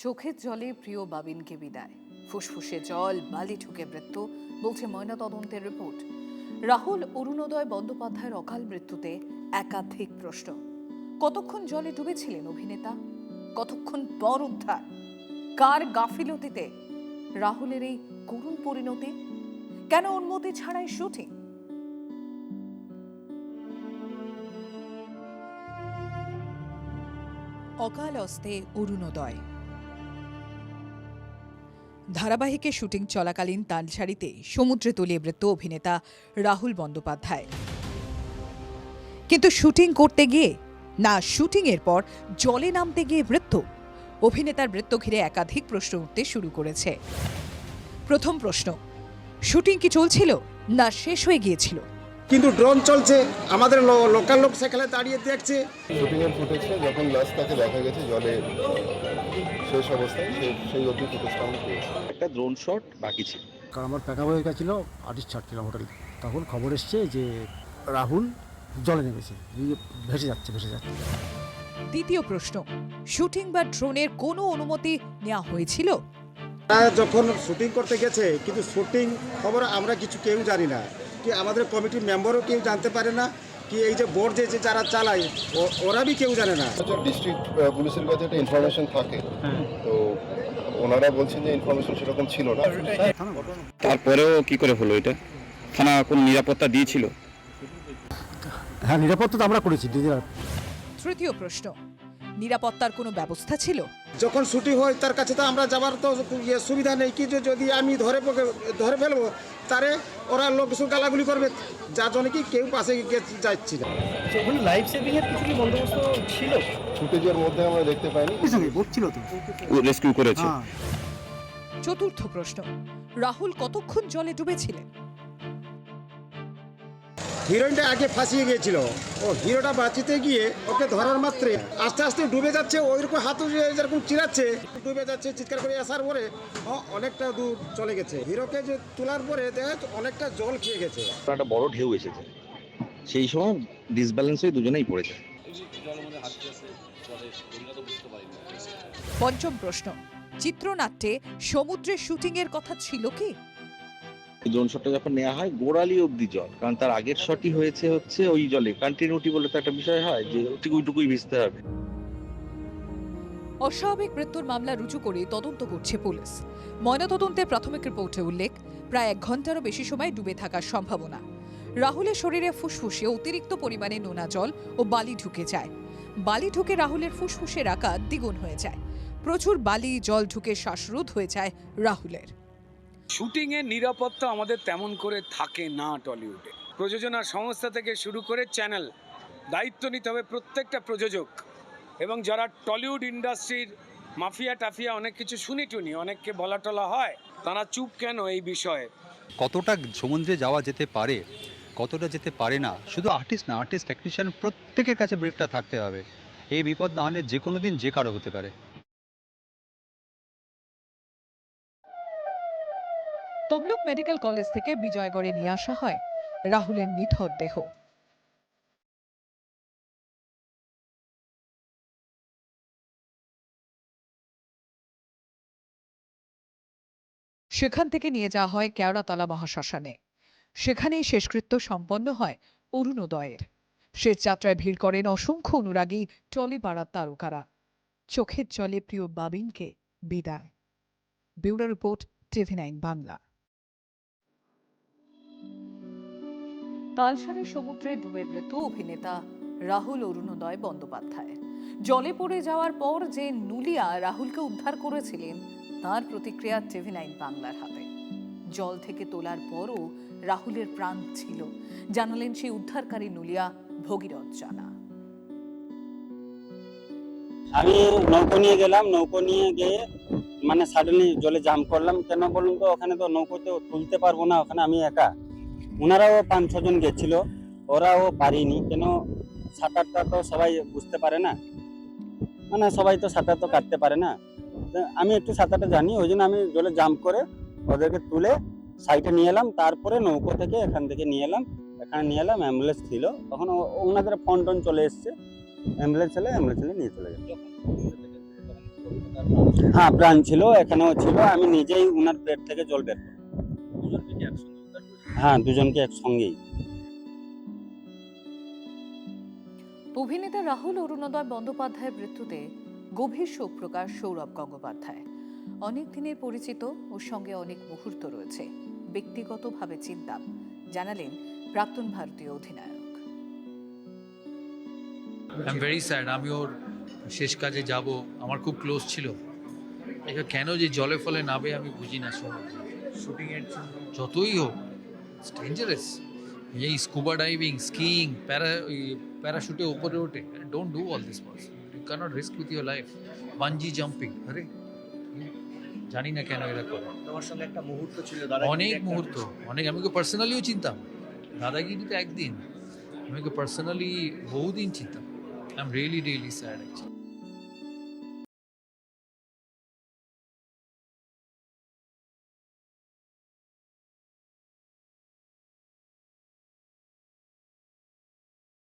চোখের জলে প্রিয় বাবিনকে বিদায়, ফুসফুসে জল, বালি ঠুকে মৃত্যু, বলছে ময়নাতদন্তের রিপোর্ট। রাহুল অরুণোদয় বন্দ্যোপাধ্যায়ের অকাল মৃত্যুতে একাধিক প্রশ্ন। কতক্ষণ জলে ডুবেছিলেন অভিনেতা? কতক্ষণ পর উদ্ধার? কার গাফিলতিতে রাহুলের এই করুণ পরিণতি? কেন অনুমতি ছাড়াই শুটিং? অকাল অস্তে অরুণোদয়। ধারাবাহিকে শুটিং চলাকালীন তালসারিতে সমুদ্রে তলিয়ে মৃত্যু অভিনেতা রাহুল বন্দ্যোপাধ্যায়। কিন্তু শুটিং করতে গিয়ে না শুটিংয়ের পর জলে নামতে গিয়ে মৃত্যু। অভিনেতার মৃত্যু ঘিরে একাধিক প্রশ্ন উঠতে শুরু করেছে। প্রথম প্রশ্ন, শুটিং কি চলছিল না শেষ হয়ে গিয়েছিল? কিন্তু ড্রোন চলছে, আমাদের লোকাল লোক সেখানে দাঁড়িয়ে দেখছে। শুটিংয়ের ফুটেজে যখন লাস্ট তাকে দেখা গেছে জলে শেষ অবস্থায়, সেই অবধি ফুটেজটা আমরা পেয়েছি। একটা ড্রোন শট বাকি ছিল, কারণ আমার প্যাকআপ হয়ে গেছিলো, আর্টিস্ট ছাড়ছিলাম হোটেলে। তখন খবর এসছে যে রাহুল জলে নেমেছে, ভেসে যাচ্ছে। দ্বিতীয় প্রশ্ন, শুটিং বা ড্রোনের কোনো অনুমতি নেওয়া হয়েছিল? তারা যখন শুটিং করতে গেছে, কিন্তু শুটিং খবর আমরা কিছু কেউ জানি না, কি আমাদের কমিটির মেম্বারও কেউ জানতে পারে না, কি এই যে বোর্ড যে যারা চালায় ওরা বি কেউ জানে না। ডিস্ট্রিক্ট পুলিশের কাছে একটা ইনফরমেশন থাকে, তো ওনারা বলছেন যে ইনফরমেশন সেরকম ছিল না। তারপরেও কি করে হলো এটা? থানা কোন নিরাপত্তা দিয়েছিল? হ্যাঁ, নিরাপত্তা তো আমরা করেছি। তৃতীয় প্রশ্ন, নিরাপত্তার কোনো ব্যবস্থা ছিল? যখন শুটিং হয় তার কাছে তো আমরা যাবার তো সুবিধা নেই, কি যদি আমি ধরে ফেলবো তারে ওরা লোক গালাগুলি করবে, যার জন্য কি কেউ পাশে যাচ্ছি না। লাইফ সেভিং এর কিছু কি বন্দোবস্ত ছিল? ফুটেজের মধ্যে আমরা দেখতে পাইনি। রেস্কিউ করেছে। চতুর্থ প্রশ্ন, রাহুল কতক্ষণ জলে ডুবেছিলেন? হিরোইনটা আগে ফাঁসিয়ে গিয়েছিল, ও হিরোটা বাঁচিতে গিয়ে ওকে ধরার মাত্রে আস্তে আস্তে ডুবে যাচ্ছে, ওইরকম হাত যেরকম চিরাচ্ছে, ডুবে যাচ্ছে, চিৎকার করে আসার পরে অনেকটা দূর চলে গেছে। হিরোকে যে তোলার পরে দেখা যাচ্ছে অনেকটা জল খেয়ে গেছে। একটা বড় ঢেউ এসেছে, সেই সময় ডিসব্যালেন্স হয়ে দুজনেই পড়ে যায়। পঞ্চম প্রশ্ন, চিত্রনাট্যে সমুদ্রে শুটিং এর কথা ছিল কি? ড্রোন শটটা যখন নেওয়া হয় গোড়ালি অব্দি জল, কারণ তার আগের শটই হচ্ছে ওই জলে। কন্টিনিউটি বলে তো একটা বিষয় হয় যে ওইটুকুই ভিজতে হবে। অস্বাভাবিক মৃত্যুর মামলা রুজু করে তদন্ত করছে পুলিশ। ময়নাতদন্তের প্রাথমিক রিপোর্টে উল্লেখ, প্রায় 1 ঘন্টারও বেশি সময় ডুবে থাকার সম্ভাবনা। রাহুলের শরীরে ফুসফুসে অতিরিক্ত পরিমাণে নোনা জল ও বালি ঢুকে যায়। বালি ঢুকে রাহুলের ফুসফুসের আকার দ্বিগুণ হয়ে যায়। প্রচুর বালি জল ঢুকে শ্বাসরোধ হয়ে যায় রাহুলের। শুটিং এর নিরাপত্তা আমাদের তেমন করে থাকে না টলিউডে। প্রযোজনা সংস্থা থেকে শুরু করে চ্যানেল, দায়িত্ব নিতে হবে প্রত্যেকটা প্রযোজক। এবং যারা টলিউড ইন্ডাস্ট্রির মাফিয়া টাফিয়া অনেক কিছু শুনি টুনি, অনেককে বলা টলা হয়, তারা চুপ কেন এই বিষয়ে? কতটা সমুদ্রে যাওয়া যেতে পারে, কতটা যেতে পারে না, শুধু আর্টিস্ট না, আর্টিস্ট টেকনিশিয়ান প্রত্যেকের কাছে ব্রিফটা থাকতে হবে। এই বিপদ না হলে যে কোনো দিন যে কারো হতে পারে। তমলুক মেডিকেল কলেজ থেকে বিজয়গড়ে নিয়ে আসা হয় রাহুলের নিথর দেহ। সেখান থেকে নিয়ে যাওয়া হয় কেওড়াতলা মহাশ্মশানে। সেখানেই শেষকৃত্য সম্পন্ন হয় অরুণোদয়ের। শেষ যাত্রায় ভিড় করেন অসংখ্য অনুরাগী টলিপাড়ার তারকারা। চোখের জলে প্রিয় বাবিনকে বিদায়। Bureau report, TV9 Bangla. তালসারের সমুদ্রে ডুবে মৃত্যু অভিনেতা রাহুল অরুণোদয় বন্দ্যোপাধ্যায়। জলে পড়ে যাওয়ার পর যে নুলিয়া রাহুলকে উদ্ধার করেছিলেন, তার প্রতিক্রিয়া TV9 বাংলার হাতে। জল থেকে তোলার পরও রাহুলের প্রাণ ছিল, জানালেন সেই উদ্ধারকারী নুলিয়া ভগীরথ জানা। আমি নৌকো নিয়ে গেলাম, নৌকো নিয়ে গিয়ে মানে সাডেনলি জলে জাম্প করলাম। কেন বলুন তো, ওখানে তো নৌকোতে তুলতে পারবো না, ওখানে আমি একা। ওনারাও 5-6 জন গেছিল, ওরাও পারিনি। কেন, সাঁতারটা তো সবাই বুঝতে পারে না, মানে সবাই তো সাঁতার তো কাটতে পারে না। আমি একটু সাঁতারটা জানি, ওই জন্য আমি জলে জাম্প করে ওদেরকে তুলে সাইডে নিয়ে এলাম। তারপরে নৌকো থেকে এখান থেকে নিয়ে এলাম, এখানে নিয়ে এলাম। অ্যাম্বুলেন্স ছিল, তখন ওনাদের ফোন টোন চলে এসছে, অ্যাম্বুলেন্স এলে নিয়ে চলে গেল। হ্যাঁ প্রাণ ছিল, এখানেও ছিল, আমি নিজেই উনার পেট থেকে জল বের করি। হ্যাঁ দুজনকে একসঙ্গেই। অভিনেতা রাহুল অরুণোদয় বন্দ্যোপাধ্যায়ের মৃত্যুতে গভীর শোক প্রকাশ সৌরভ গঙ্গোপাধ্যায়। অনেক দিনের পরিচিত ওর সঙ্গে অনেক মুহূর্ত রয়েছে, ব্যক্তিগতভাবে চিন্তাম, জানালেন প্রাক্তন ভারতীয় অধিনায়ক। I am very sad. আমি ওর শেষ কাজে যাব, আমার খুব ক্লোজ ছিল। এটা কেন যে জলে ফলে নাবে আমি বুঝি না। শুটিংয়ের জন্য যতই হোক ইটস ডেঞ্জারাস। এই স্কুবা ডাইভিং, স্কিইং, প্যারাশুটে উপরে ওঠে, don't do all this purse. You can't risk with your life. Bungee jumping, আরে জানি না কেন এরা করে। তোমার সঙ্গে একটা মুহূর্ত ছিল, অনেক মুহূর্ত, অনেক। আমি ওকে পার্সোনালিও চিনতাম, দাদাগিরি তো একদিন, আমি ওকে পার্সোনালি বহুদিন চিনতাম। I am really really sad actually.